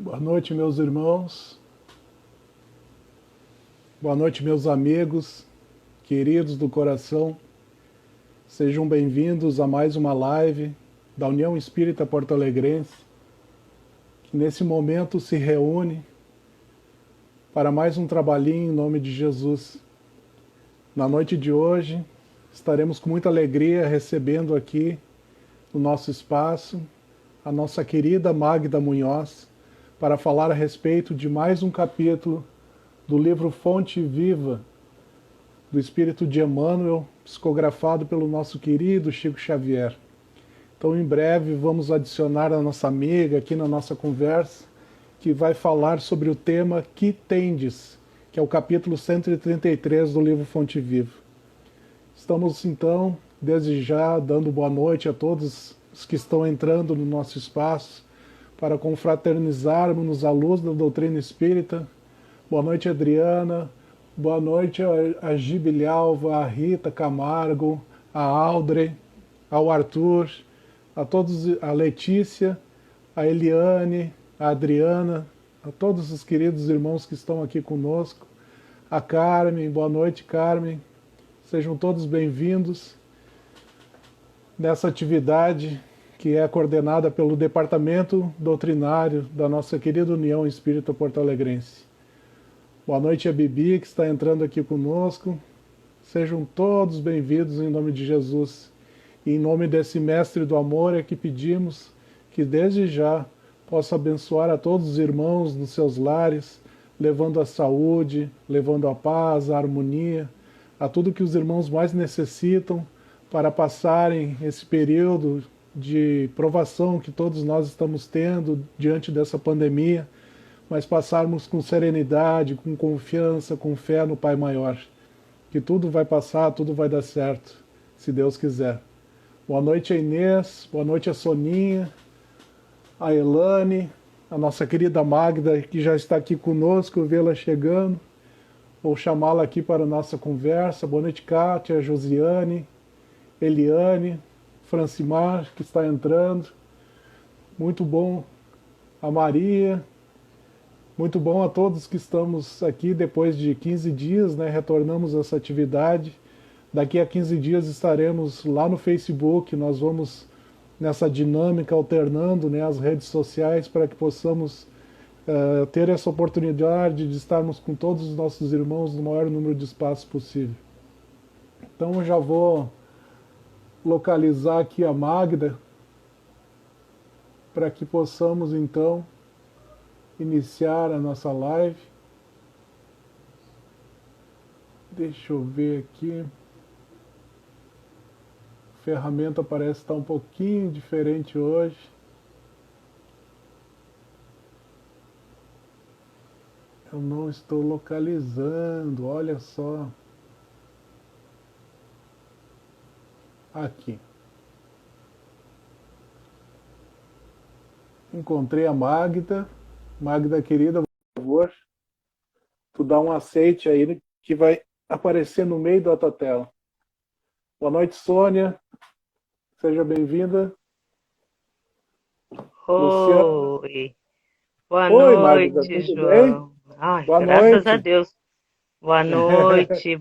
Boa noite, meus irmãos. Boa noite, meus amigos, queridos do coração. Sejam bem-vindos a mais uma live da União Espírita Porto Alegrense, que nesse momento se reúne para mais um trabalhinho em nome de Jesus. Na noite de hoje, estaremos com muita alegria recebendo aqui no nosso espaço a nossa querida Magda Munhoz para falar a respeito de mais um capítulo do livro Fonte Viva, do Espírito de Emmanuel, psicografado pelo nosso querido Chico Xavier. Então, em breve, vamos adicionar a nossa amiga aqui na nossa conversa, que vai falar sobre o tema Que Tendes, que é o capítulo 133 do livro Fonte Viva. Estamos, então, desde já, dando boa noite a todos os que estão entrando no nosso espaço para confraternizarmos à luz da doutrina espírita. Boa noite, Adriana. Boa noite a Gibilhalva, a Rita Camargo, a Audrey, ao Arthur, a todos, a Letícia, a Eliane, a Adriana, a todos os queridos irmãos que estão aqui conosco, a Carmen. Boa noite, Carmen. Sejam todos bem-vindos nessa atividade que é coordenada pelo Departamento Doutrinário da nossa querida União Espírita Porto Alegrense. Boa noite a Bibi, que está entrando aqui conosco. Sejam todos bem-vindos em nome de Jesus. E em nome desse Mestre do Amor é que pedimos que desde já possa abençoar a todos os irmãos nos seus lares, levando a saúde, levando a paz, a harmonia, a tudo que os irmãos mais necessitam para passarem esse período de provação que todos nós estamos tendo diante dessa pandemia, mas passarmos com serenidade, com confiança, com fé no Pai Maior. Que tudo vai passar, tudo vai dar certo, se Deus quiser. Boa noite a Inês, boa noite a Soninha, a Elane, a nossa querida Magda, que já está aqui conosco, vê-la chegando. Vou chamá-la aqui para a nossa conversa. Boa noite, Kátia, Josiane, Eliane, Francimar, que está entrando. Muito bom a Maria. Muito bom a todos que estamos aqui depois de 15 dias, né? Retornamos a essa atividade. Daqui a 15 dias estaremos lá no Facebook, nós vamos nessa dinâmica alternando, né, as redes sociais para que possamos ter essa oportunidade de estarmos com todos os nossos irmãos no maior número de espaços possível. Então eu já vou localizar aqui a Magda para que possamos então iniciar a nossa live. Deixa eu ver aqui. A ferramenta parece estar um pouquinho diferente hoje. Eu não estou localizando, olha só. Aqui. Encontrei a Magda. Magda querida, por favor, tu dá um aceite aí que vai aparecer no meio da tua tela. Boa noite, Sônia. Seja bem-vinda. Luciana. Oi, boa Oi, Magda, noite, tudo bem? João. Ai, Boa graças a noite. Deus. Boa noite,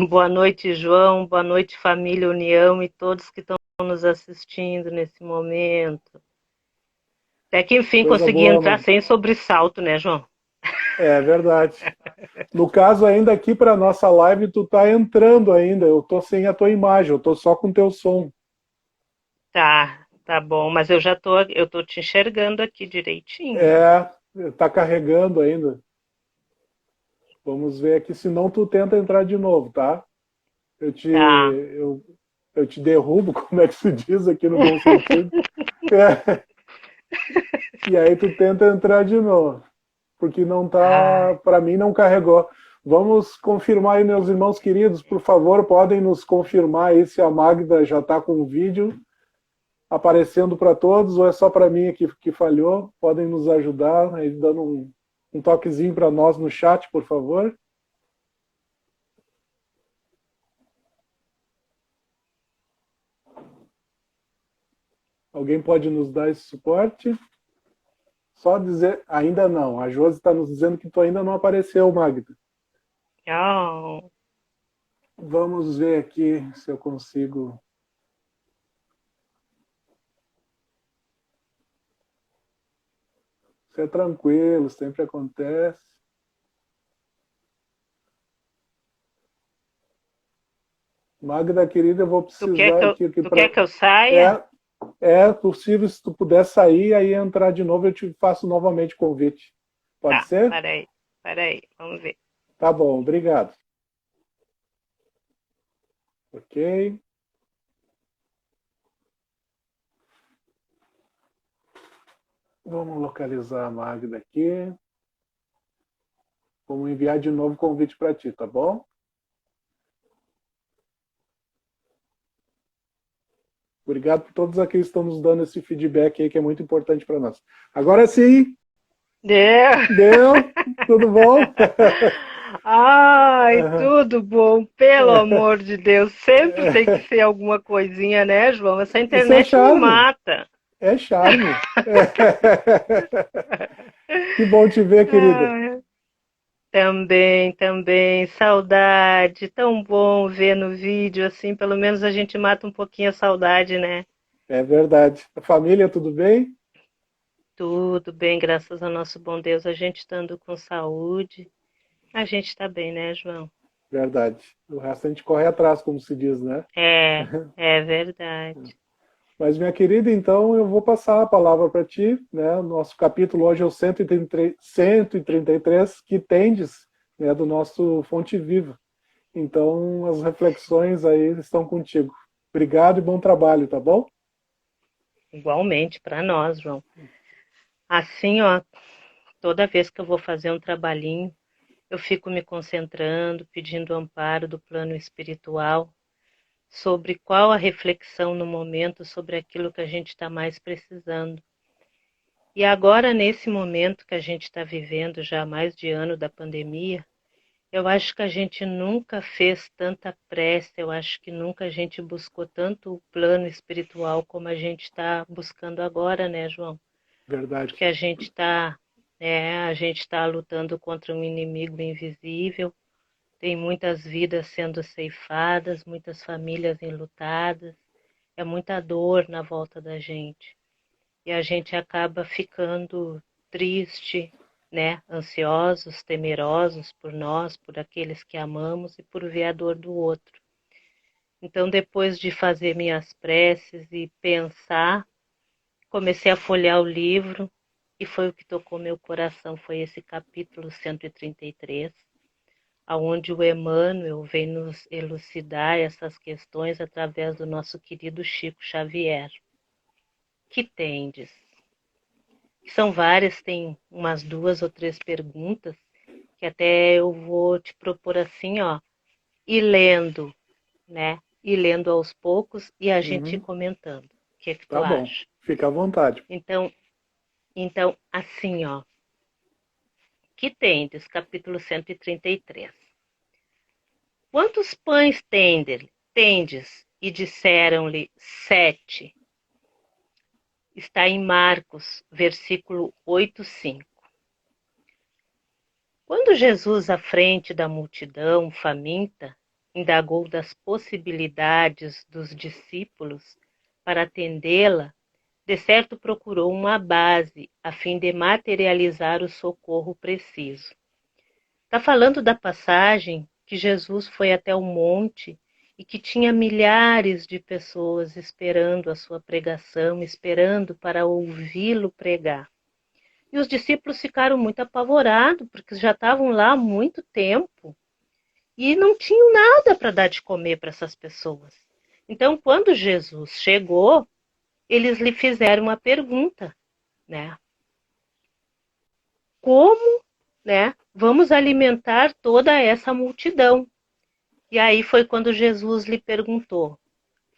boa noite, João. Boa noite, família União e todos que estão nos assistindo nesse momento. Até que enfim Coisa consegui boa, entrar Magda. sem sobressalto, né, João? É verdade. No caso, ainda aqui para nossa live, tu tá entrando ainda. Eu tô sem a tua imagem, eu tô só com o teu som. Tá bom, mas eu tô te enxergando aqui direitinho. É, tá carregando ainda. Vamos ver aqui, senão tu tenta entrar de novo, tá? Eu te, Tá. eu, eu te derrubo, como é que se diz aqui no bom sentido. É, e aí tu tenta entrar de novo, porque não tá, Ai, para mim não carregou. Vamos confirmar aí, meus irmãos queridos, por favor, podem nos confirmar aí se a Magda já está com o vídeo aparecendo para todos ou é só para mim aqui que falhou. Podem nos ajudar aí dando um toquezinho para nós no chat, por favor. Alguém pode nos dar esse suporte? Só dizer, ainda não. A Josi está nos dizendo que tu ainda não apareceu, Magda. Oh, Vamos ver aqui se eu consigo. Isso é tranquilo, sempre acontece. Magda, querida, eu vou precisar aqui tu quer para. que eu saia? É, é possível, se tu puder sair, aí entrar de novo, eu te faço novamente o convite. Pode Tá, ser? peraí, vamos ver. Tá bom, obrigado. Ok. Vamos localizar a Magda aqui. Vamos enviar de novo o convite para ti, tá bom? Obrigado por todos aqueles que estão nos dando esse feedback aí, que é muito importante para nós. Agora sim, Deu. deu? Tudo bom? Ai, tudo bom, pelo amor de Deus. Sempre tem que ser alguma coisinha, né, João? Essa Isso é internet me charme. mata. É charme. Que bom te ver, querida. Ai, também. Saudade. Tão bom ver no vídeo, assim, pelo menos a gente mata um pouquinho a saudade, né? É verdade. A família, tudo bem? Tudo bem, graças ao nosso bom Deus. A gente estando com saúde, a gente está bem, né, João? Verdade. O resto a gente corre atrás, como se diz, né? É verdade. Mas, minha querida, então eu vou passar a palavra para ti, né? O nosso capítulo hoje é o 133, que tendes, né, do nosso Fonte Viva. Então, as reflexões aí estão contigo. Obrigado e bom trabalho, tá bom? Igualmente para nós, João. Assim, ó, toda vez que eu vou fazer um trabalhinho, eu fico me concentrando, pedindo amparo do plano espiritual sobre qual a reflexão no momento sobre aquilo que a gente está mais precisando. E agora, nesse momento que a gente está vivendo já há mais de ano da pandemia, eu acho que a gente nunca fez tanta prece, eu acho que nunca a gente buscou tanto o plano espiritual como a gente está buscando agora, né, João? Verdade. Porque a gente está lutando contra um inimigo invisível, tem muitas vidas sendo ceifadas, muitas famílias enlutadas, é muita dor na volta da gente. E a gente acaba ficando triste, né? Ansiosos, temerosos por nós, por aqueles que amamos e por ver a dor do outro. Então, depois de fazer minhas preces e pensar, comecei a folhear o livro e foi o que tocou meu coração, foi esse capítulo 133, aonde o Emmanuel vem nos elucidar essas questões através do nosso querido Chico Xavier. Que tendes? São várias, tem umas 2 ou 3 perguntas que até eu vou te propor assim, ó, ir lendo, né? Ir lendo aos poucos e a gente ir Uhum. comentando. O que é que tu Tá bom. acha? Fica à vontade. Então, assim, ó, que tendes, capítulo 133. Quantos pães tendes? E disseram-lhe 7. Está em Marcos, versículo 8:5. Quando Jesus, à frente da multidão faminta, indagou das possibilidades dos discípulos para atendê-la, de certo procurou uma base a fim de materializar o socorro preciso. Está falando da passagem que Jesus foi até o monte e que tinha milhares de pessoas esperando a sua pregação, esperando para ouvi-lo pregar. E os discípulos ficaram muito apavorados, porque já estavam lá há muito tempo e não tinham nada para dar de comer para essas pessoas. Então, quando Jesus chegou, eles lhe fizeram uma pergunta, né? Como, né, vamos alimentar toda essa multidão? E aí foi quando Jesus lhe perguntou: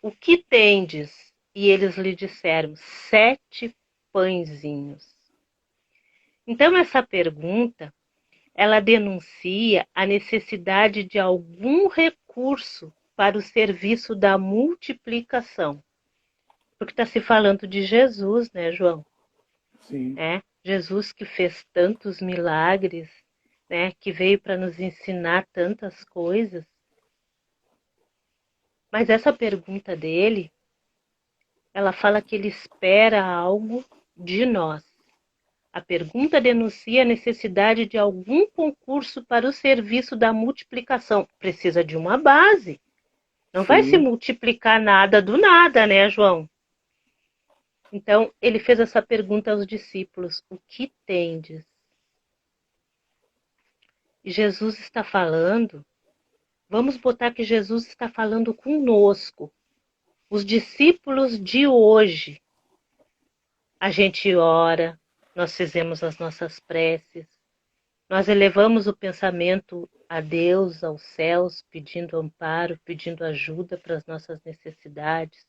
o que tendes? E eles lhe disseram: 7 pãezinhos. Então, essa pergunta ela denuncia a necessidade de algum recurso para o serviço da multiplicação. Porque está se falando de Jesus, né, João? Sim. É. Jesus que fez tantos milagres, né, que veio para nos ensinar tantas coisas. Mas essa pergunta dele, ela fala que ele espera algo de nós. A pergunta denuncia a necessidade de algum concurso para o serviço da multiplicação. Precisa de uma base. Não vai se multiplicar nada do nada, né, João? Então, ele fez essa pergunta aos discípulos: o que tendes? E Jesus está falando, vamos botar que Jesus está falando conosco, os discípulos de hoje. A gente ora, nós fizemos as nossas preces, nós elevamos o pensamento a Deus, aos céus, pedindo amparo, pedindo ajuda para as nossas necessidades,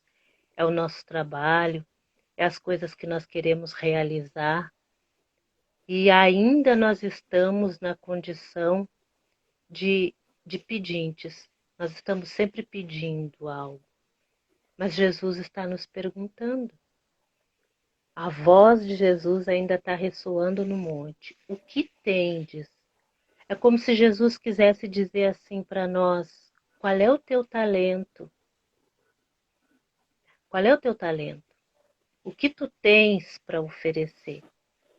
é o nosso trabalho, é as coisas que nós queremos realizar. E ainda nós estamos na condição de pedintes. Nós estamos sempre pedindo algo. Mas Jesus está nos perguntando. A voz de Jesus ainda está ressoando no monte. O que tendes? É como se Jesus quisesse dizer assim para nós: qual é o teu talento? Qual é o teu talento? O que tu tens para oferecer?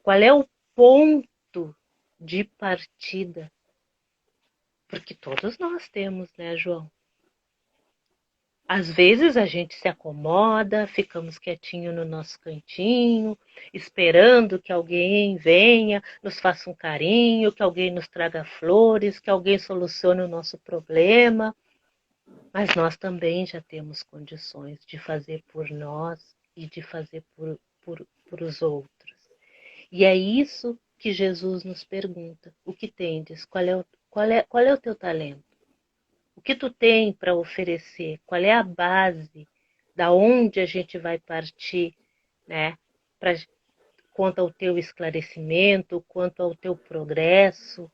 Qual é o ponto de partida? Porque todos nós temos, né, João? Às vezes a gente se acomoda, ficamos quietinho no nosso cantinho, esperando que alguém venha, nos faça um carinho, que alguém nos traga flores, que alguém solucione o nosso problema. Mas nós também já temos condições de fazer por nós e de fazer por os outros. E é isso que Jesus nos pergunta: o que tendes? Qual é o teu talento? O que tu tem para oferecer? Qual é a base? Da onde a gente vai partir, né? Quanto ao teu esclarecimento, quanto ao teu progresso.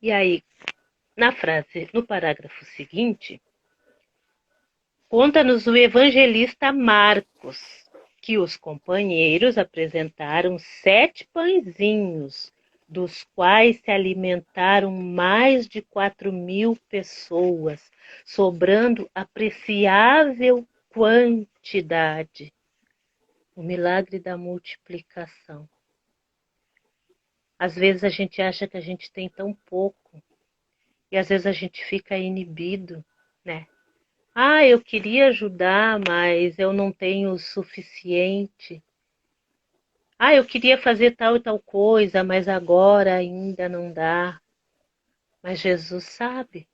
E aí, na frase, no parágrafo seguinte, conta-nos o evangelista Marcos que os companheiros apresentaram 7 pãezinhos, dos quais se alimentaram mais de 4.000 pessoas, sobrando apreciável quantidade. O milagre da multiplicação. Às vezes a gente acha que a gente tem tão pouco, e às vezes a gente fica inibido, né? Ah, eu queria ajudar, mas eu não tenho o suficiente. Ah, eu queria fazer tal e tal coisa, mas agora ainda não dá. Mas Jesus sabe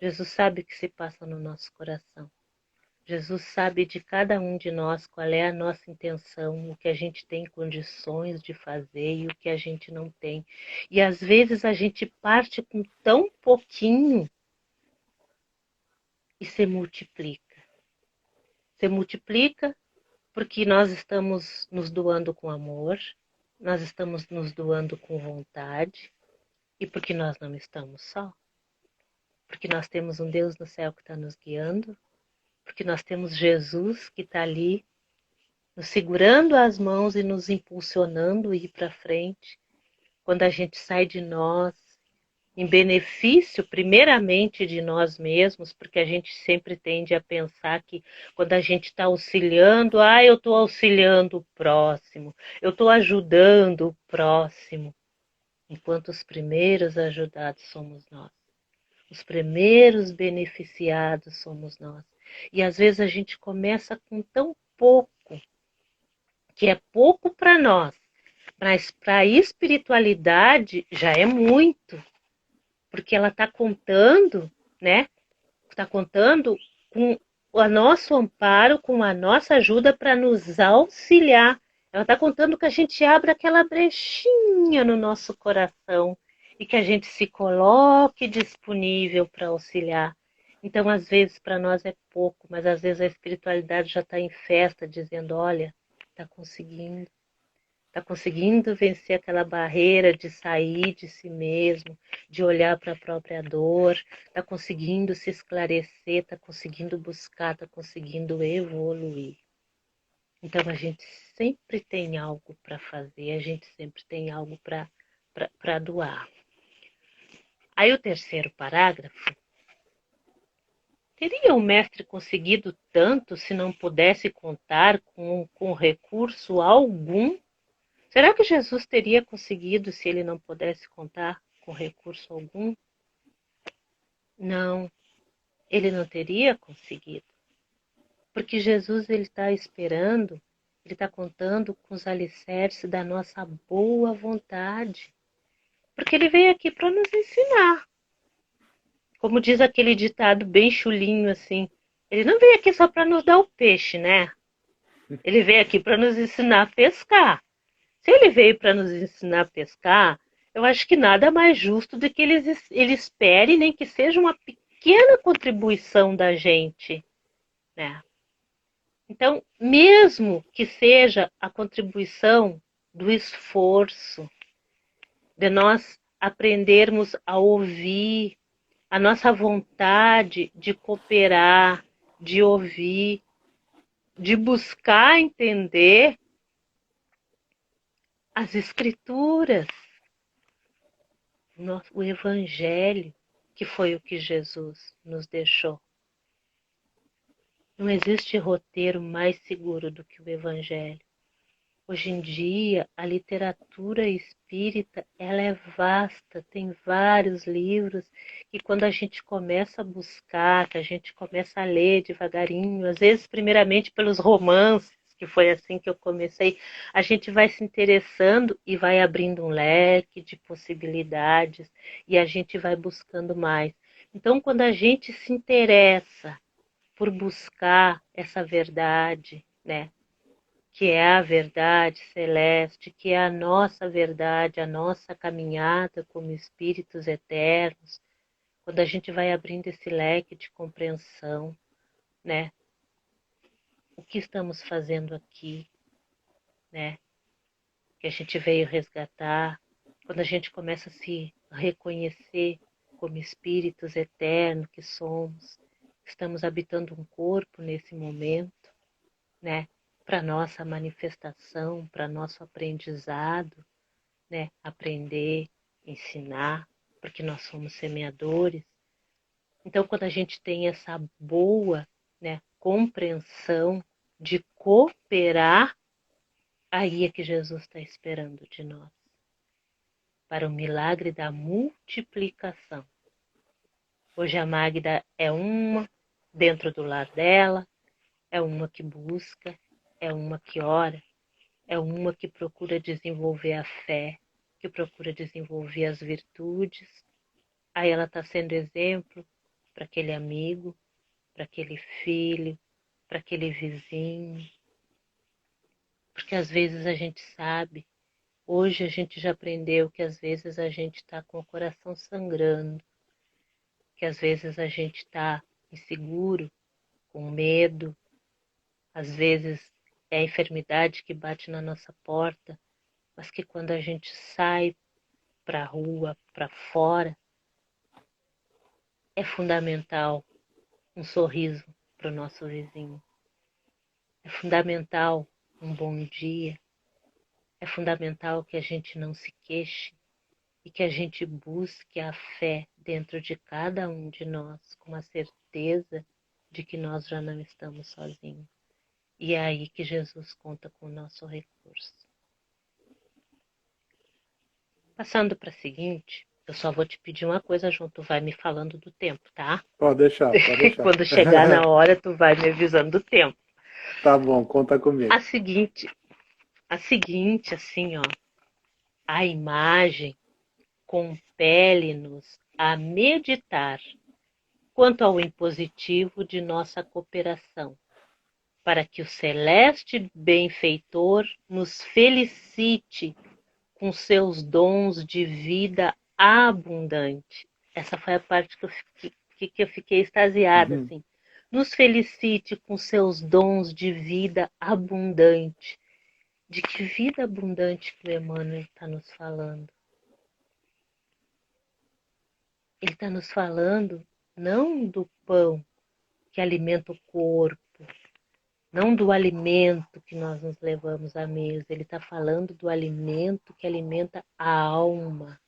o que se passa no nosso coração. Jesus sabe de cada um de nós qual é a nossa intenção, o que a gente tem condições de fazer e o que a gente não tem. E às vezes a gente parte com tão pouquinho e se multiplica. Se multiplica porque nós estamos nos doando com amor, nós estamos nos doando com vontade e porque nós não estamos só. Porque nós temos um Deus no céu que está nos guiando, porque nós temos Jesus que está ali nos segurando as mãos e nos impulsionando a ir para frente. Quando a gente sai de nós, em benefício primeiramente de nós mesmos, porque a gente sempre tende a pensar que quando a gente está auxiliando, eu estou auxiliando o próximo, eu estou ajudando o próximo, enquanto os primeiros ajudados somos nós. Os primeiros beneficiados somos nós. E às vezes a gente começa com tão pouco, que é pouco para nós, mas para a espiritualidade já é muito. Porque ela está contando, né? Está contando com o nosso amparo, com a nossa ajuda para nos auxiliar. Ela está contando que a gente abra aquela brechinha no nosso coração e que a gente se coloque disponível para auxiliar. Então, às vezes, para nós é pouco, mas às vezes a espiritualidade já está em festa, dizendo: olha, está conseguindo. Está conseguindo vencer aquela barreira de sair de si mesmo, de olhar para a própria dor, está conseguindo se esclarecer, está conseguindo buscar, está conseguindo evoluir. Então a gente sempre tem algo para fazer, a gente sempre tem algo para doar. Aí o terceiro parágrafo: teria o mestre conseguido tanto se não pudesse contar com recurso algum? Será que Jesus teria conseguido se ele não pudesse contar com recurso algum? Não, ele não teria conseguido. Porque Jesus ele está esperando, ele está contando com os alicerces da nossa boa vontade. Porque ele veio aqui para nos ensinar. Como diz aquele ditado bem chulinho assim, ele não veio aqui só para nos dar o peixe, né? Ele veio aqui para nos ensinar a pescar. Se ele veio para nos ensinar a pescar, eu acho que nada mais justo do que ele espere, nem que seja uma pequena contribuição da gente, né? Então, mesmo que seja a contribuição do esforço, de nós aprendermos a ouvir, a nossa vontade de cooperar, de ouvir, de buscar entender as escrituras, o evangelho, que foi o que Jesus nos deixou. Não existe roteiro mais seguro do que o evangelho. Hoje em dia, a literatura espírita, ela é vasta, tem vários livros, e quando a gente começa a buscar, que a gente começa a ler devagarinho, às vezes primeiramente pelos romances, que foi assim que eu comecei, a gente vai se interessando e vai abrindo um leque de possibilidades, e a gente vai buscando mais. Então, quando a gente se interessa por buscar essa verdade, né? Que é a verdade celeste, que é a nossa verdade, a nossa caminhada como espíritos eternos, quando a gente vai abrindo esse leque de compreensão, né? O que estamos fazendo aqui, né? Que a gente veio resgatar, quando a gente começa a se reconhecer como espíritos eternos que somos, estamos habitando um corpo nesse momento, né? Para nossa manifestação, para nosso aprendizado, né? Aprender, ensinar, porque nós somos semeadores. Então, quando a gente tem essa boa, né, compreensão de cooperar, aí é que Jesus está esperando de nós, para o milagre da multiplicação. Hoje a Magda é uma dentro do lar dela, é uma que busca, é uma que ora, é uma que procura desenvolver a fé, que procura desenvolver as virtudes. Aí ela está sendo exemplo para aquele amigo, para aquele filho, para aquele vizinho. Porque às vezes a gente sabe, hoje a gente já aprendeu que às vezes a gente está com o coração sangrando, que às vezes a gente está inseguro, com medo, às vezes é a enfermidade que bate na nossa porta, mas que quando a gente sai para a rua, para fora, é fundamental um sorriso para o nosso vizinho. É fundamental um bom dia. É fundamental que a gente não se queixe e que a gente busque a fé dentro de cada um de nós, com a certeza de que nós já não estamos sozinhos. E é aí que Jesus conta com o nosso recurso. Passando para a seguinte, eu só vou te pedir uma coisa, João, tu vai me falando do tempo, tá? Pode deixar, pode deixar. Quando chegar na hora, tu vai me avisando do tempo. Tá bom, conta comigo. A seguinte, assim, ó, a imagem compele-nos a meditar quanto ao impositivo de nossa cooperação, para que o celeste benfeitor nos felicite com seus dons de vida abundante. Essa foi a parte que eu fiquei extasiada, assim. Nos felicite com seus dons de vida abundante. De que vida abundante que o Emmanuel está nos falando? Ele está nos falando não do pão que alimenta o corpo, não do alimento que nós nos levamos à mesa. Ele está falando do alimento que alimenta a alma.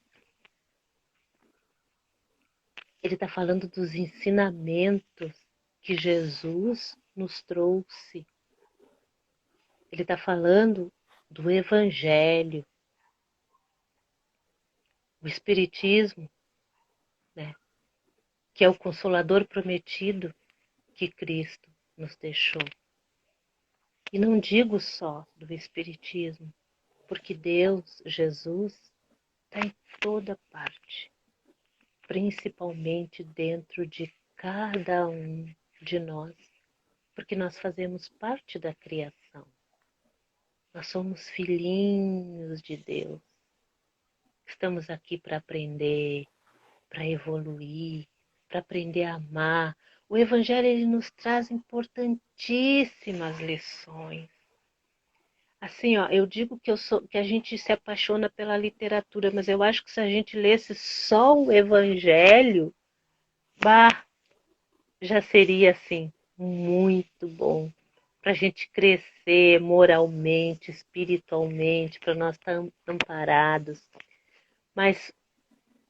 Ele está falando dos ensinamentos que Jesus nos trouxe. Ele está falando do Evangelho. O Espiritismo, né, que é o Consolador prometido que Cristo nos deixou. E não digo só do Espiritismo, porque Deus, Jesus, está em toda parte, principalmente dentro de cada um de nós, porque nós fazemos parte da criação. Nós somos filhinhos de Deus. Estamos aqui para aprender, para evoluir, para aprender a amar. O Evangelho ele nos traz importantíssimas lições. Assim, ó, eu digo que a gente se apaixona pela literatura, mas eu acho que se a gente lesse só o Evangelho, bah, já seria assim muito bom para a gente crescer moralmente, espiritualmente, para nós estar amparados. Mas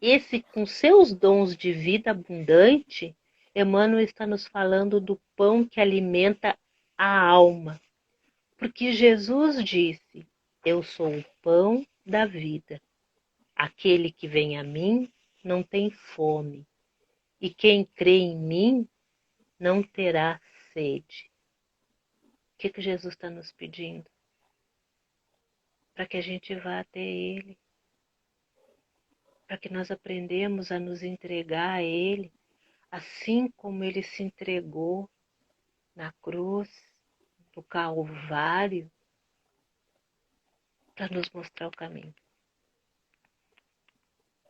esse, com seus dons de vida abundante, Emmanuel está nos falando do pão que alimenta a alma. Porque Jesus disse: eu sou o pão da vida. Aquele que vem a mim não tem fome, e quem crê em mim não terá sede. O que Jesus está nos pedindo? Para que a gente vá até Ele, para que nós aprendamos a nos entregar a Ele, assim como Ele se entregou na cruz, no Calvário, para nos mostrar o caminho.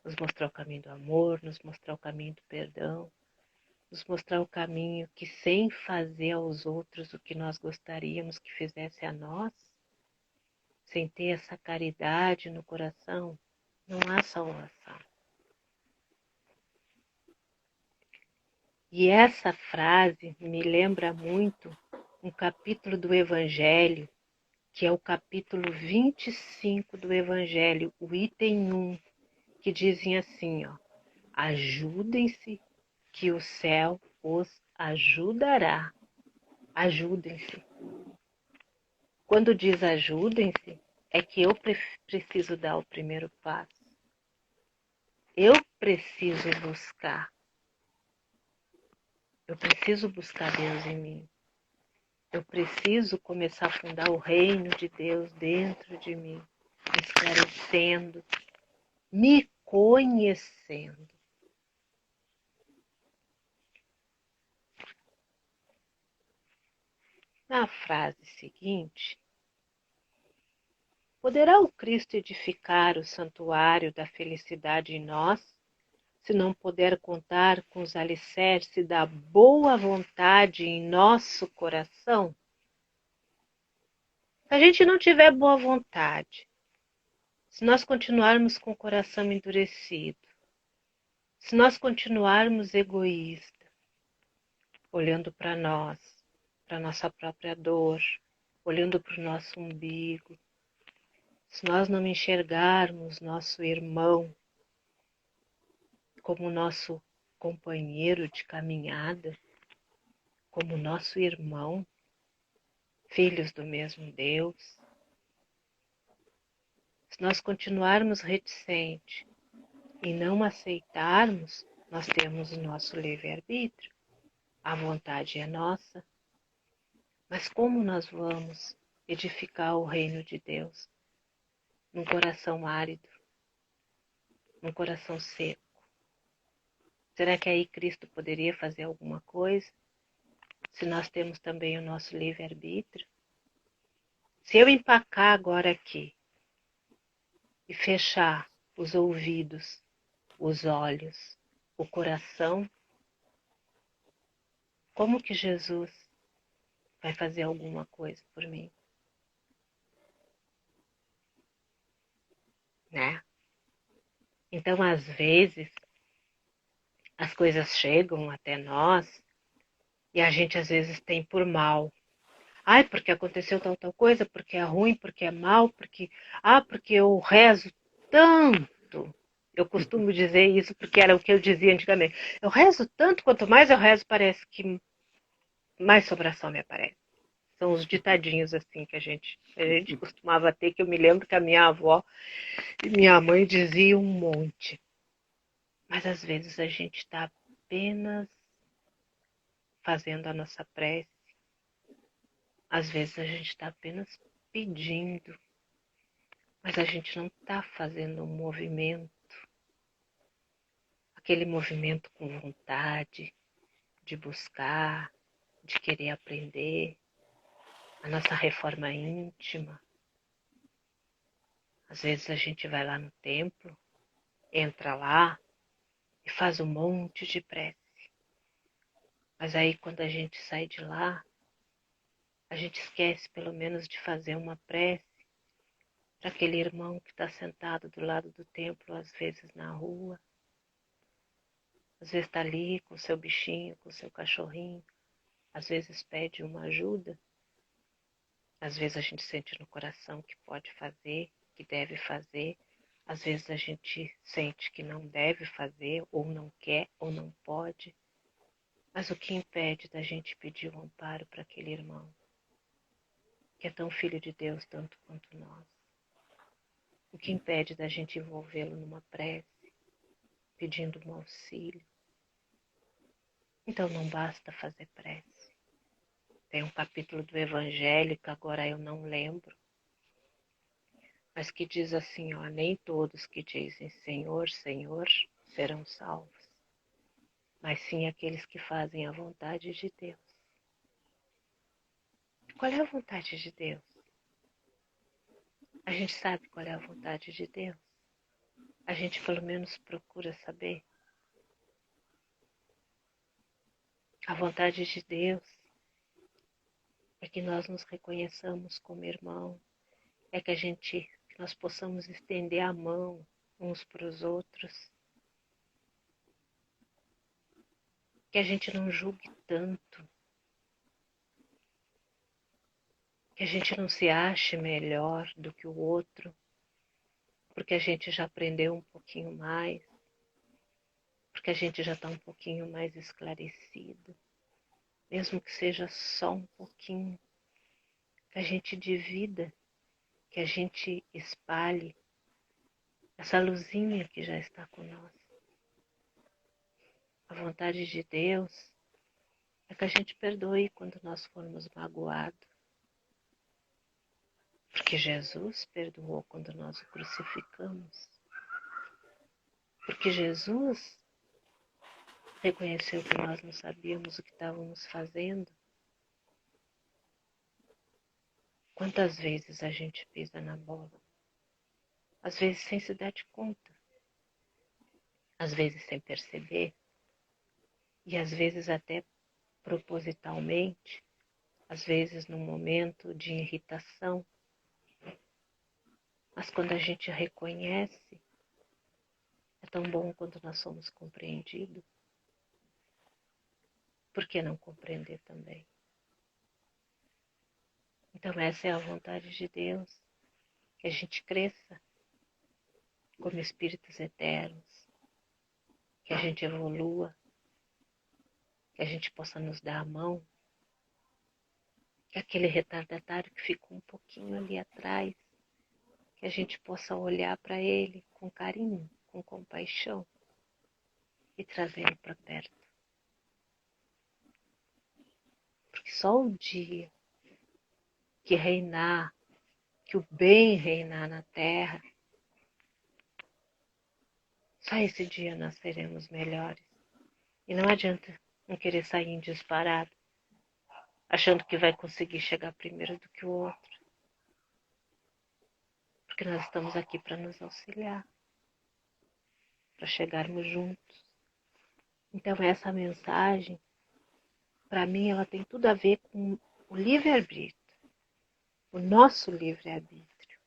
Nos mostrar o caminho do amor, nos mostrar o caminho do perdão, nos mostrar o caminho que, sem fazer aos outros o que nós gostaríamos que fizesse a nós, sem ter essa caridade no coração, não há salvação. E essa frase me lembra muito um capítulo do Evangelho, que é o capítulo 25 do Evangelho, o item 1, que dizem assim, ó: ajudem-se que o céu os ajudará. Ajudem-se. Quando diz ajudem-se, é que eu preciso dar o primeiro passo. Eu preciso buscar. Eu preciso buscar Deus em mim. Eu preciso começar a fundar o reino de Deus dentro de mim, me esclarecendo, me conhecendo. Na frase seguinte, poderá o Cristo edificar o santuário da felicidade em nós, se não puder contar com os alicerces da boa vontade em nosso coração? Se a gente não tiver boa vontade, se nós continuarmos com o coração endurecido, se nós continuarmos egoístas, olhando para nós, para nossa própria dor, olhando para o nosso umbigo, se nós não enxergarmos nosso irmão como nosso companheiro de caminhada, como nosso irmão, filhos do mesmo Deus, se nós continuarmos reticentes e não aceitarmos, nós temos o nosso livre-arbítrio. A vontade é nossa. Mas como nós vamos edificar o reino de Deus num coração árido, num coração seco? Será que aí Cristo poderia fazer alguma coisa? Se nós temos também o nosso livre-arbítrio? Se eu empacar agora aqui e fechar os ouvidos, os olhos, o coração, como que Jesus vai fazer alguma coisa por mim? Né? Então, às vezes, as coisas chegam até nós e a gente às vezes tem por mal. Ai, porque aconteceu tal coisa, porque é ruim, porque é mal, porque eu rezo tanto. Eu costumo dizer isso porque era o que eu dizia antigamente. Eu rezo tanto, quanto mais eu rezo, parece que mais sobração me aparece. São os ditadinhos assim que a gente costumava ter, que eu me lembro que a minha avó e minha mãe diziam um monte. Mas às vezes a gente está apenas fazendo a nossa prece. Às vezes a gente está apenas pedindo, mas a gente não está fazendo um movimento, aquele movimento com vontade de buscar, de querer aprender, a nossa reforma íntima. Às vezes a gente vai lá no templo, entra lá e faz um monte de prece. Mas aí quando a gente sai de lá, a gente esquece pelo menos de fazer uma prece para aquele irmão que está sentado do lado do templo, às vezes na rua, às vezes está ali com o seu bichinho, com o seu cachorrinho, às vezes pede uma ajuda, às vezes a gente sente no coração que pode fazer, que deve fazer, às vezes a gente sente que não deve fazer, ou não quer, ou não pode. Mas o que impede da gente pedir um amparo para aquele irmão, que é tão filho de Deus tanto quanto nós? O que impede da gente envolvê-lo numa prece, pedindo um auxílio? Então não basta fazer prece. Tem um capítulo do Evangelho que agora eu não lembro, mas que diz assim, ó, nem todos que dizem Senhor, Senhor serão salvos, mas sim aqueles que fazem a vontade de Deus. Qual é a vontade de Deus? A gente sabe qual é a vontade de Deus? A gente pelo menos procura saber? A vontade de Deus é que nós nos reconheçamos como irmão, é que nós possamos estender a mão uns para os outros, que a gente não julgue tanto, que a gente não se ache melhor do que o outro, porque a gente já aprendeu um pouquinho mais, porque a gente já está um pouquinho mais esclarecido, mesmo que seja só um pouquinho, que a gente divida, que a gente espalhe essa luzinha que já está conosco. A vontade de Deus é que a gente perdoe quando nós formos magoados, porque Jesus perdoou quando nós o crucificamos, porque Jesus reconheceu que nós não sabíamos o que estávamos fazendo. Quantas vezes a gente pisa na bola? Às vezes sem se dar de conta, às vezes sem perceber, e às vezes até propositalmente, às vezes num momento de irritação. Mas quando a gente reconhece, é tão bom quando nós somos compreendidos. Por que não compreender também? Então essa é a vontade de Deus, que a gente cresça como espíritos eternos, que a gente evolua, que a gente possa nos dar a mão, que aquele retardatário que ficou um pouquinho ali atrás, que a gente possa olhar para ele com carinho, com compaixão e trazê-lo para perto. Porque só o dia que reinar, que o bem reinar na terra, só esse dia nós seremos melhores. E não adianta não querer sair em disparado, achando que vai conseguir chegar primeiro do que o outro. Porque nós estamos aqui para nos auxiliar, para chegarmos juntos. Então essa mensagem, para mim, ela tem tudo a ver com o livre-arbítrio, o nosso livre-arbítrio.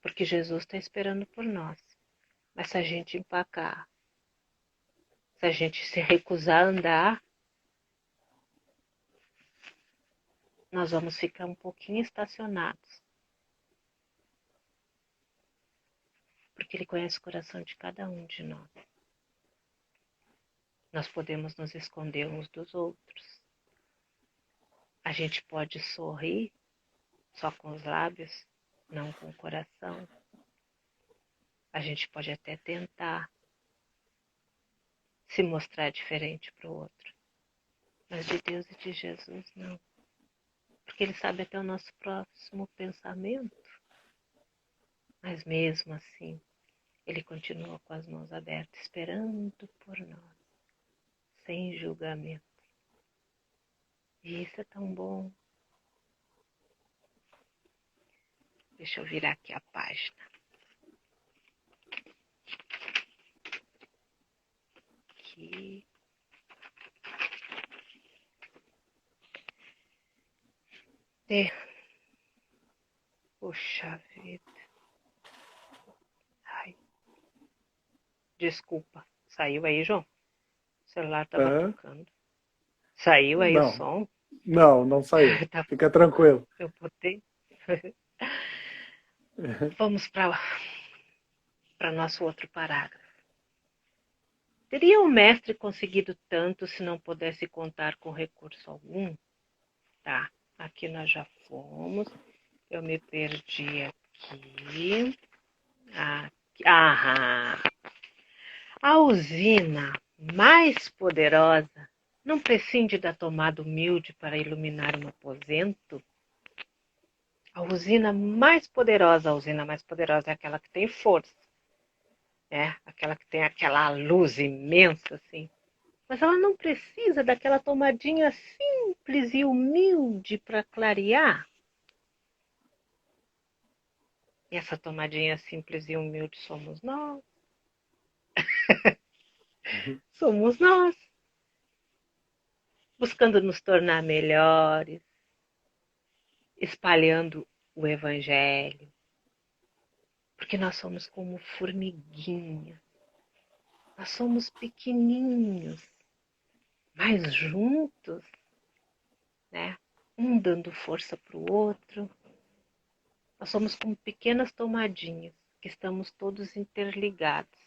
Porque Jesus está esperando por nós. Mas se a gente empacar, se a gente se recusar a andar, nós vamos ficar um pouquinho estacionados. Porque Ele conhece o coração de cada um de nós. Nós podemos nos esconder uns dos outros. A gente pode sorrir só com os lábios, não com o coração. A gente pode até tentar se mostrar diferente para o outro. Mas de Deus e de Jesus, não. Porque Ele sabe até o nosso próximo pensamento. Mas mesmo assim, Ele continua com as mãos abertas, esperando por nós, sem julgamento. E isso é tão bom. Deixa eu virar aqui a página. Aqui. Puxa vida. Ai. Desculpa. Saiu aí, João? O celular estava tocando. Saiu aí o som? Não saiu. Fica tranquilo. Eu botei. Vamos para nosso outro parágrafo. Teria o mestre conseguido tanto se não pudesse contar com recurso algum? Tá, aqui nós já fomos. Eu me perdi aqui. A usina mais poderosa não prescinde da tomada humilde para iluminar um aposento? A usina mais poderosa é aquela que tem força, né? Aquela que tem aquela luz imensa, assim. Mas ela não precisa daquela tomadinha simples e humilde para clarear. E essa tomadinha simples e humilde somos nós. Somos nós. Buscando nos tornar melhores, espalhando o Evangelho. Porque nós somos como formiguinhas. Nós somos pequenininhos, mas juntos, né? Um dando força para o outro. Nós somos como pequenas tomadinhas, que estamos todos interligados.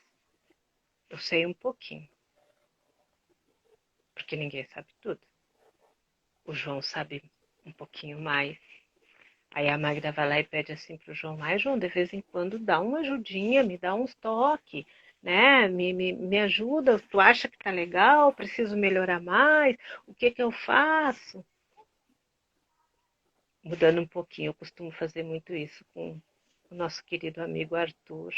Eu sei um pouquinho, porque ninguém sabe tudo. O João sabe um pouquinho mais. Aí a Magda vai lá e pede assim pro João: ai, João, de vez em quando dá uma ajudinha, me dá uns toques, né? Me ajuda, tu acha que tá legal? Preciso melhorar mais? O que eu faço? Mudando um pouquinho, eu costumo fazer muito isso com o nosso querido amigo Arthur.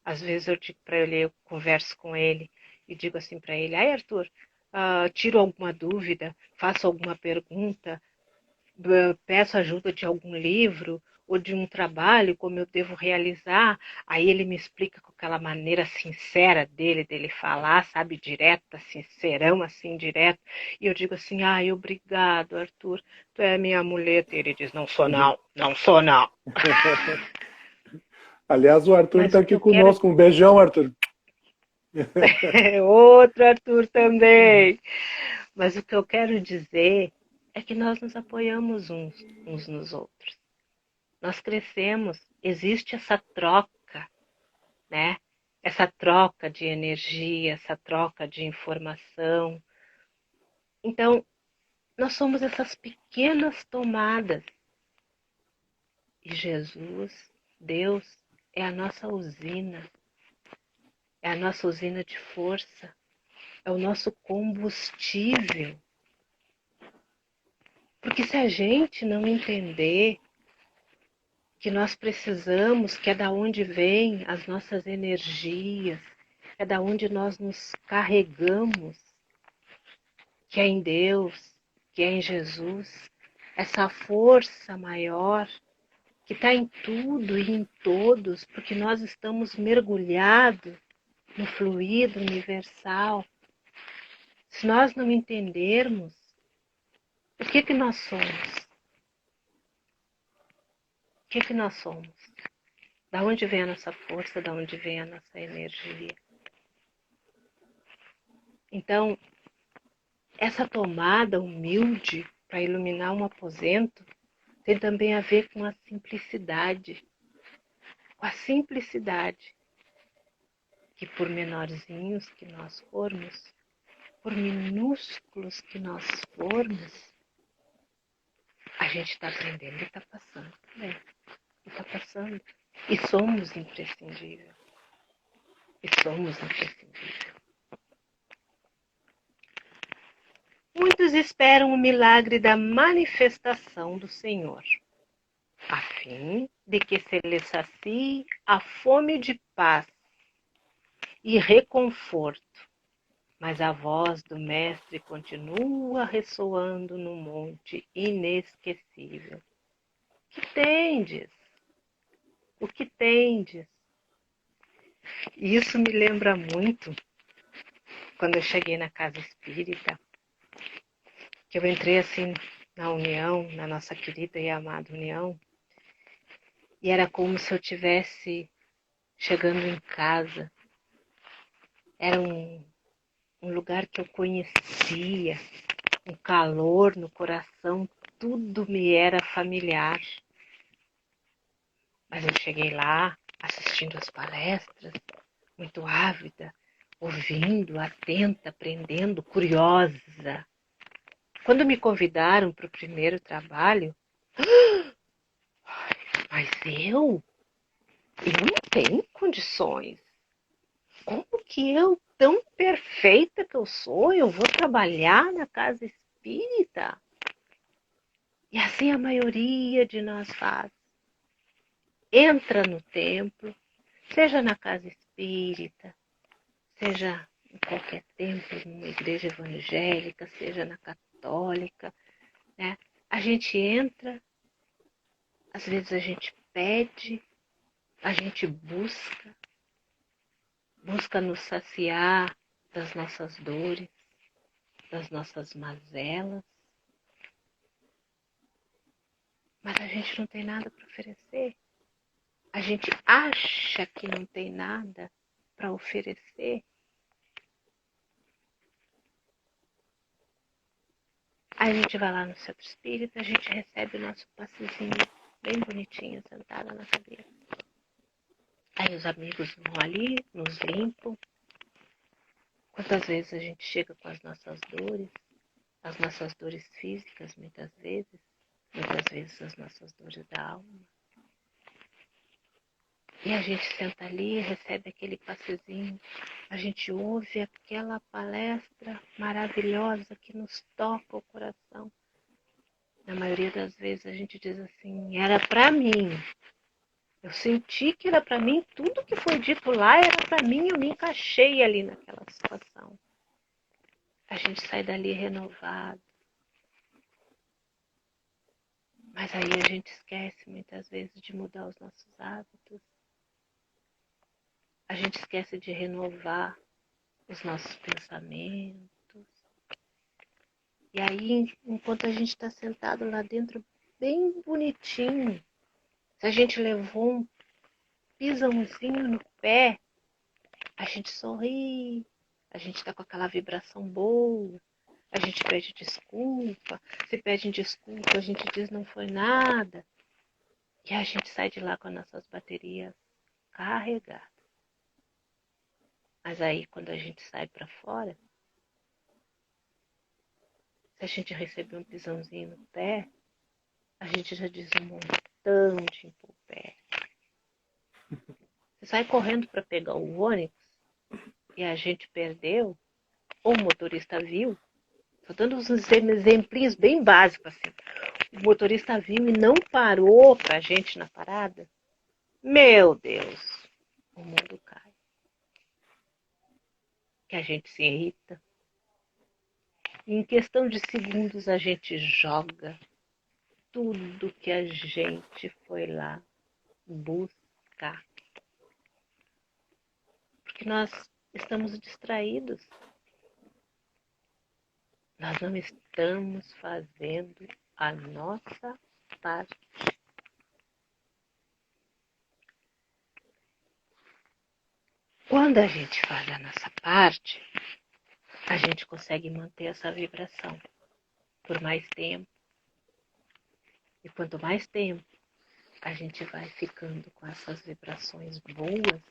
Às vezes eu digo para ele, eu converso com ele e digo assim para ele: ai, Arthur, tiro alguma dúvida, faço alguma pergunta, peço ajuda de algum livro ou de um trabalho, como eu devo realizar. Aí ele me explica com aquela maneira sincera dele falar, sabe, direta, sincerão, assim, direto. E eu digo assim: ai, obrigado, Arthur, tu é a minha muleta. E ele diz: não sou não. Aliás, o Arthur está aqui conosco. Um beijão, Arthur. Outro Arthur também. Mas o que eu quero dizer é que nós nos apoiamos uns nos outros. Nós crescemos, existe essa troca, né? Essa troca de energia, essa troca de informação. Então, nós somos essas pequenas tomadas. E Jesus, Deus, é a nossa usina. É a nossa usina de força. É o nosso combustível. Porque se a gente não entender que nós precisamos, que é da onde vêm as nossas energias, é da onde nós nos carregamos, que é em Deus, que é em Jesus, essa força maior que está em tudo e em todos, porque nós estamos mergulhados no fluido universal. Se nós não entendermos o que nós somos, o que nós somos, da onde vem a nossa força, da onde vem a nossa energia. Então, essa tomada humilde para iluminar um aposento, tem também a ver com a simplicidade. Com a simplicidade, que por menorzinhos que nós formos, por minúsculos que nós formos, a gente está aprendendo e está passando também. E está passando. E somos imprescindíveis. E somos imprescindíveis. Muitos esperam o milagre da manifestação do Senhor, a fim de que se lhes sacie a fome de paz e reconforto. Mas a voz do Mestre continua ressoando no monte inesquecível. Que tendes? O que tendes? E isso me lembra muito quando eu cheguei na casa espírita, que eu entrei assim na União, na nossa querida e amada União, e era como se eu estivesse chegando em casa. Era um lugar que eu conhecia, um calor no coração, tudo me era familiar. Mas eu cheguei lá, assistindo as palestras, muito ávida, ouvindo, atenta, aprendendo, curiosa. Quando me convidaram para o primeiro trabalho, mas eu não tenho condições. Como que eu, tão perfeita que eu sou, eu vou trabalhar na casa espírita? E assim a maioria de nós faz. Entra no templo, seja na casa espírita, seja em qualquer templo, numa igreja evangélica, seja na católica, né? A gente entra, às vezes a gente pede, a gente busca nos saciar das nossas dores, das nossas mazelas, mas a gente não tem nada para oferecer. A gente acha que não tem nada para oferecer. Aí a gente vai lá no centro espírita, a gente recebe o nosso passezinho bem bonitinho, sentado na cadeira. Aí os amigos vão ali, nos limpam. Quantas vezes a gente chega com as nossas dores físicas, muitas vezes as nossas dores da alma. E a gente senta ali, recebe aquele passezinho, a gente ouve aquela palestra maravilhosa que nos toca o coração. Na maioria das vezes a gente diz assim, era para mim. Eu senti que era para mim, tudo que foi dito lá era para mim, eu me encaixei ali naquela situação. A gente sai dali renovado. Mas aí a gente esquece muitas vezes de mudar os nossos hábitos. A gente esquece de renovar os nossos pensamentos. E aí, enquanto a gente está sentado lá dentro, bem bonitinho, se a gente levou um pisãozinho no pé, a gente sorri, a gente está com aquela vibração boa, a gente pede desculpa, se pede desculpa, a gente diz não foi nada, e a gente sai de lá com as nossas baterias carregadas. Mas aí, quando a gente sai para fora, se a gente receber um pisãozinho no pé, a gente já diz um montão de impopé. Você sai correndo para pegar o ônibus e a gente perdeu, ou o motorista viu, estou dando uns exemplinhos bem básicos assim. O motorista viu e não parou para a gente na parada. Meu Deus, o mundo cai. Que a gente se irrita. E em questão de segundos a gente joga tudo que a gente foi lá buscar. Porque nós estamos distraídos. Nós não estamos fazendo a nossa parte. Quando a gente faz a nossa parte, a gente consegue manter essa vibração por mais tempo, E quanto mais tempo a gente vai ficando com essas vibrações boas,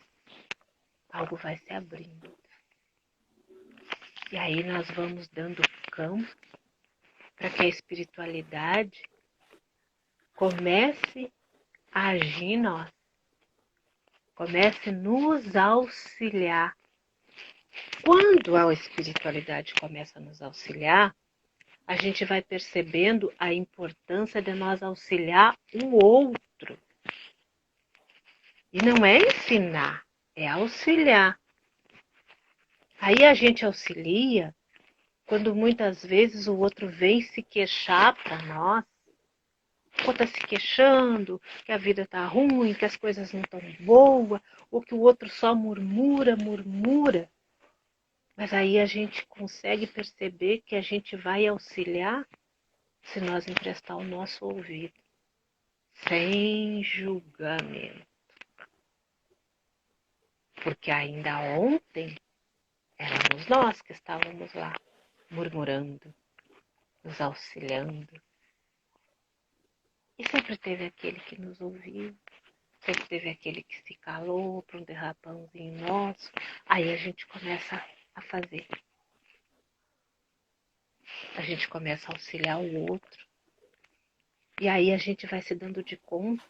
algo vai se abrindo. E aí nós vamos dando campo para que a espiritualidade comece a agir em nós, comece a nos auxiliar. Quando a espiritualidade começa a nos auxiliar, a gente vai percebendo a importância de nós auxiliar o outro. E não é ensinar, é auxiliar. Aí a gente auxilia quando muitas vezes o outro vem se queixar para nós, ou está se queixando que a vida está ruim, que as coisas não estão boas, ou que o outro só murmura. Mas aí a gente consegue perceber que a gente vai auxiliar se nós emprestar o nosso ouvido, sem julgamento. Porque ainda ontem éramos nós que estávamos lá, murmurando, nos auxiliando. E sempre teve aquele que nos ouviu, sempre teve aquele que se calou para um derrapãozinho nosso. Aí a gente começa a fazer. A gente começa a auxiliar o outro. E aí a gente vai se dando de conta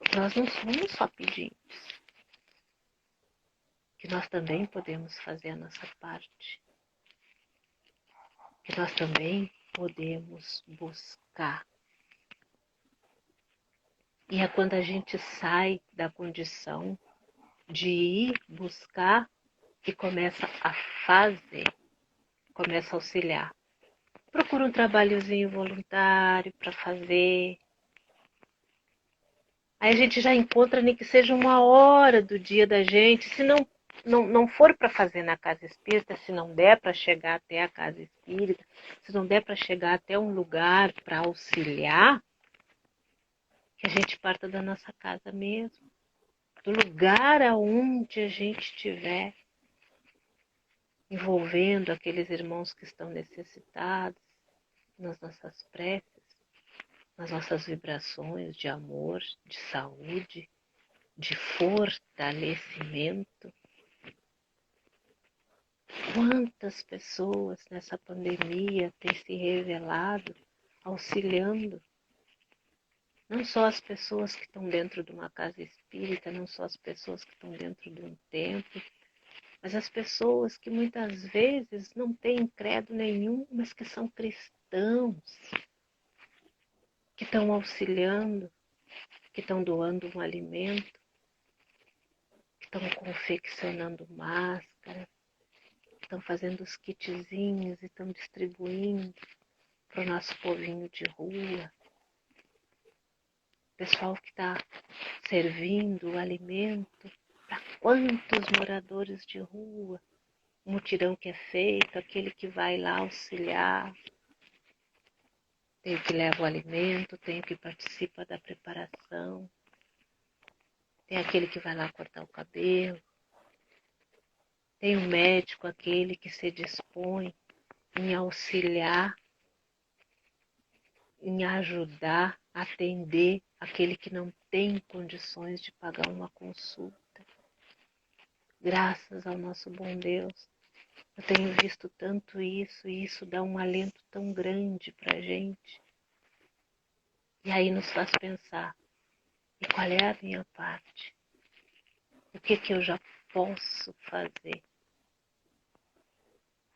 que nós não somos só pedintes. Que nós também podemos fazer a nossa parte. Que nós também podemos buscar. E é quando a gente sai da condição de ir buscar que começa a fazer, começa a auxiliar. Procura um trabalhozinho voluntário para fazer. Aí a gente já encontra nem que seja 1 hora do dia da gente. Se não for para fazer na casa espírita, se não der para chegar até a casa espírita, se não der para chegar até um lugar para auxiliar, que a gente parta da nossa casa mesmo, do lugar aonde a gente estiver, envolvendo aqueles irmãos que estão necessitados, nas nossas preces, nas nossas vibrações de amor, de saúde, de fortalecimento. Quantas pessoas nessa pandemia têm se revelado auxiliando? Não só as pessoas que estão dentro de uma casa espírita, não só as pessoas que estão dentro de um templo, mas as pessoas que muitas vezes não têm credo nenhum, mas que são cristãos, que estão auxiliando, que estão doando um alimento, que estão confeccionando máscaras, que estão fazendo os kitzinhos e estão distribuindo para o nosso povinho de rua. Pessoal que está servindo o alimento para quantos moradores de rua. O mutirão que é feito, aquele que vai lá auxiliar. Tem o que leva o alimento, tem o que participa da preparação. Tem aquele que vai lá cortar o cabelo. Tem o médico, aquele que se dispõe em auxiliar, em ajudar, atender aquele que não tem condições de pagar uma consulta. Graças ao nosso bom Deus, eu tenho visto tanto isso, e isso dá um alento tão grande para a gente. E aí nos faz pensar, e qual é a minha parte? O que eu já posso fazer?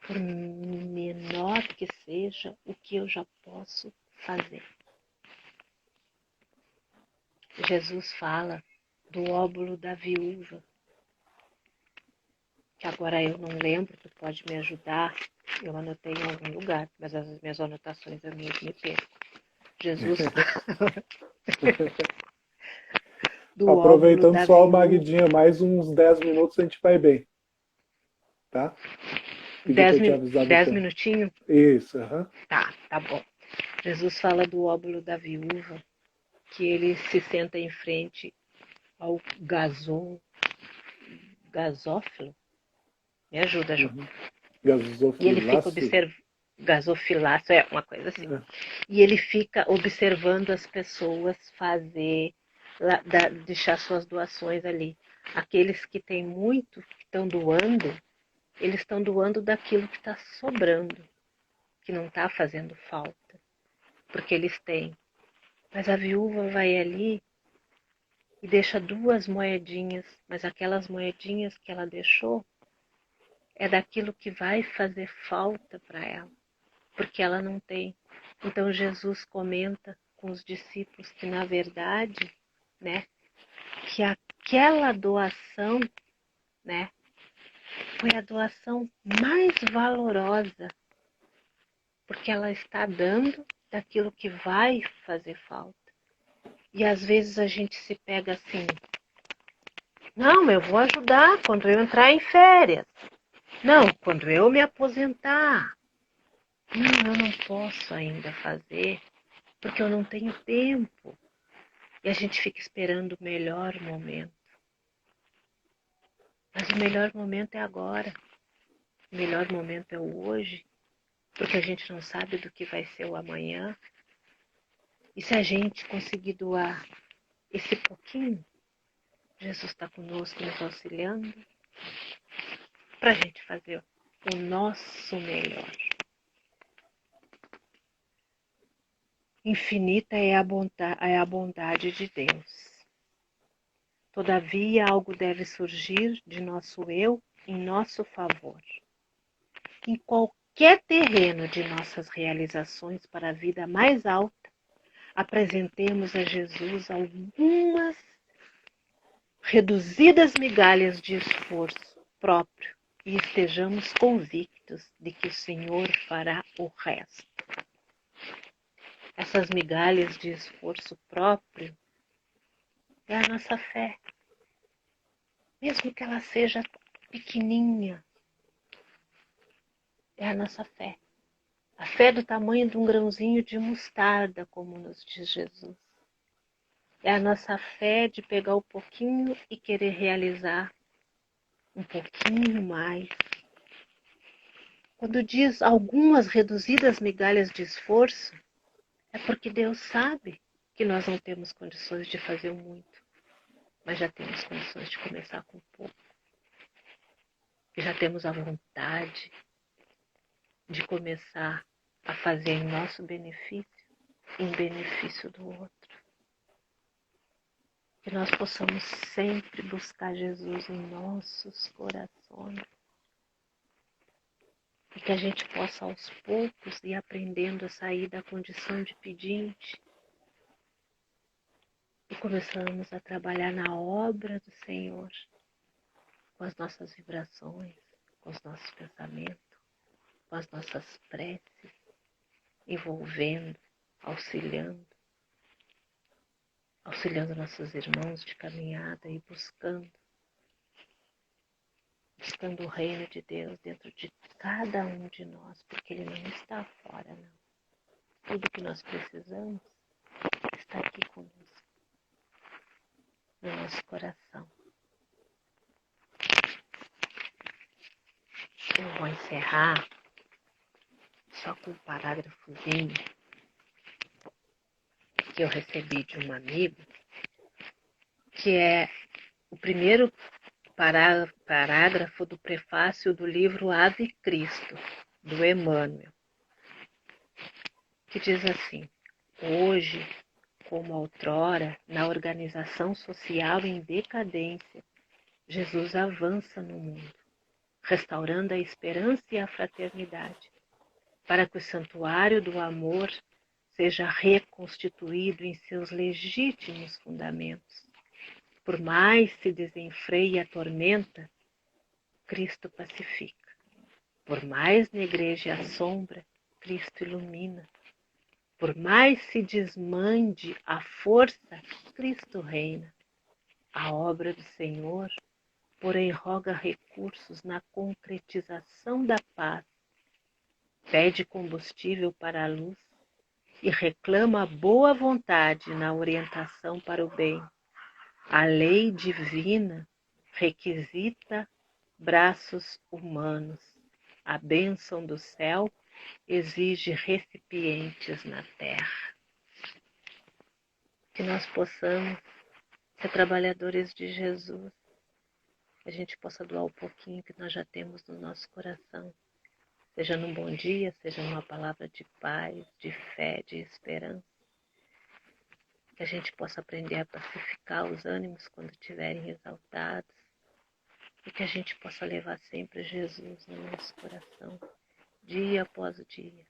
Por menor que seja, o que eu já posso fazer? Jesus fala do óbolo da viúva, que agora eu não lembro, tu pode me ajudar, eu anotei em algum lugar, mas as minhas anotações eu mesmo me perco. Jesus fala do óbolo Aproveitando da só, viúva. Magdinha, mais uns 10 minutos a gente vai bem. Tá? 10 minutinhos? Isso, aham. Tá bom. Jesus fala do óbolo da viúva, que ele se senta em frente ao gasófilo. Me ajuda, João. Uhum. E ele fica Gasofilácio? gasofilaço, é uma coisa assim. E ele fica observando as pessoas deixar suas doações ali. Aqueles que têm muito, que estão doando, eles estão doando daquilo que está sobrando, que não está fazendo falta, porque eles têm. Mas a viúva vai ali e deixa 2 moedinhas, mas aquelas moedinhas que ela deixou é daquilo que vai fazer falta para ela, porque ela não tem. Então Jesus comenta com os discípulos que, na verdade, né, que aquela doação, né, foi a doação mais valorosa, porque ela está dando daquilo que vai fazer falta. E às vezes a gente se pega assim, não, eu vou ajudar quando eu entrar em férias. Não, quando eu me aposentar. Não, eu não posso ainda fazer, porque eu não tenho tempo. E a gente fica esperando o melhor momento. Mas o melhor momento é agora. O melhor momento é o hoje, porque a gente não sabe do que vai ser o amanhã. E se a gente conseguir doar esse pouquinho, Jesus está conosco, nos auxiliando, para a gente fazer o nosso melhor. Infinita é a bondade de Deus. Todavia, algo deve surgir de nosso eu em nosso favor. Em qualquer terreno de nossas realizações para a vida mais alta, apresentemos a Jesus algumas reduzidas migalhas de esforço próprio e estejamos convictos de que o Senhor fará o resto. Essas migalhas de esforço próprio é a nossa fé, mesmo que ela seja pequenininha, é a nossa fé. A fé do tamanho de um grãozinho de mostarda, como nos diz Jesus. É a nossa fé de pegar um pouquinho e querer realizar um pouquinho mais. Quando diz algumas reduzidas migalhas de esforço, é porque Deus sabe que nós não temos condições de fazer muito, mas já temos condições de começar com pouco. E já temos a vontade de começar a fazer em nosso benefício, em benefício do outro. Que nós possamos sempre buscar Jesus em nossos corações. E que a gente possa aos poucos ir aprendendo a sair da condição de pedinte e começamos a trabalhar na obra do Senhor, com as nossas vibrações, com os nossos pensamentos, com as nossas preces, envolvendo, auxiliando nossos irmãos de caminhada e buscando o reino de Deus dentro de cada um de nós, porque Ele não está fora, não. Tudo que nós precisamos está aqui conosco, no nosso coração. Eu vou encerrar só com um parágrafozinho que eu recebi de um amigo, que é o primeiro parágrafo do prefácio do livro Ave Cristo, do Emmanuel, que diz assim: hoje, como outrora, na organização social em decadência, Jesus avança no mundo, restaurando a esperança e a fraternidade, para que o santuário do amor seja reconstituído em seus legítimos fundamentos. Por mais se desenfreie a tormenta, Cristo pacifica. Por mais negreje a sombra, Cristo ilumina. Por mais se desmande a força, Cristo reina. A obra do Senhor, porém, roga recursos na concretização da paz, pede combustível para a luz e reclama boa vontade na orientação para o bem. A lei divina requisita braços humanos. A bênção do céu exige recipientes na terra. Que nós possamos ser trabalhadores de Jesus, que a gente possa doar o pouquinho que nós já temos no nosso coração, seja num bom dia, seja numa palavra de paz, de fé, de esperança, que a gente possa aprender a pacificar os ânimos quando estiverem exaltados, e que a gente possa levar sempre Jesus no nosso coração, dia após dia,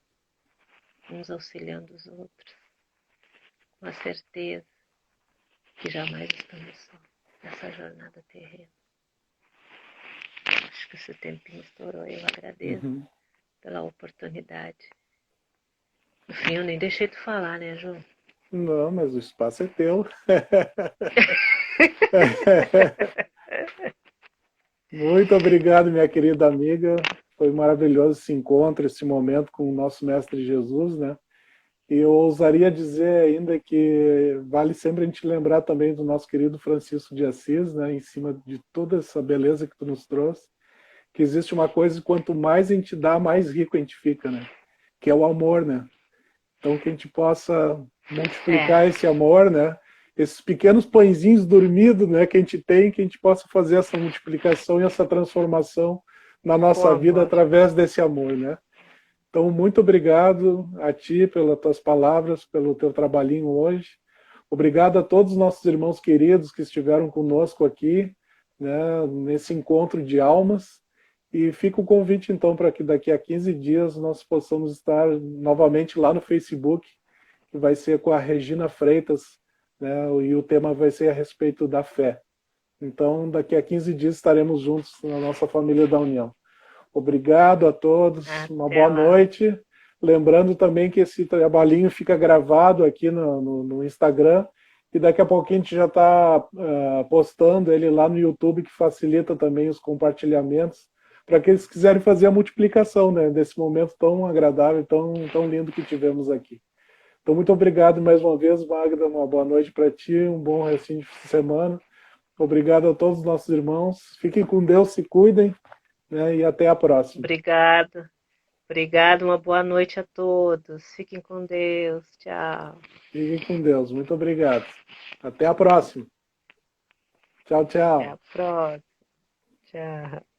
uns auxiliando os outros, com a certeza que jamais estamos só nessa jornada terrena. Acho que esse tempinho estourou, eu agradeço pela oportunidade. No fim, eu nem deixei de falar, né, João? Não, mas o espaço é teu. Muito obrigado, minha querida amiga. Foi maravilhoso esse encontro, esse momento com o nosso Mestre Jesus, né? E eu ousaria dizer ainda que vale sempre a gente lembrar também do nosso querido Francisco de Assis, né? Em cima de toda essa beleza que tu nos trouxe, que existe uma coisa, quanto mais a gente dá, mais rico a gente fica, né? Que é o amor, né? Então que a gente possa multiplicar esse amor, né? Esses pequenos pãezinhos dormidos, né, que a gente tem, que a gente possa fazer essa multiplicação e essa transformação na nossa vida através desse amor, né? Então, muito obrigado a ti pelas tuas palavras, pelo teu trabalhinho hoje. Obrigado a todos os nossos irmãos queridos que estiveram conosco aqui, né, nesse encontro de almas. E fica o convite, então, para que daqui a 15 dias nós possamos estar novamente lá no Facebook, que vai ser com a Regina Freitas, né, e o tema vai ser a respeito da fé. Então, daqui a 15 dias estaremos juntos na nossa família da União. Obrigado a todos, uma boa noite. Lembrando também que esse trabalhinho fica gravado aqui no Instagram, e daqui a pouquinho a gente já está postando ele lá no YouTube, que facilita também os compartilhamentos, para aqueles que quiserem fazer a multiplicação, né, desse momento tão agradável, tão lindo que tivemos aqui. Então, muito obrigado mais uma vez, Magda, uma boa noite para ti, um bom restinho de semana. Obrigado a todos os nossos irmãos. Fiquem com Deus, se cuidem, né, e até a próxima. Obrigada. Obrigada, uma boa noite a todos. Fiquem com Deus. Tchau. Fiquem com Deus. Muito obrigado. Até a próxima. Tchau, tchau. Até a próxima. Tchau.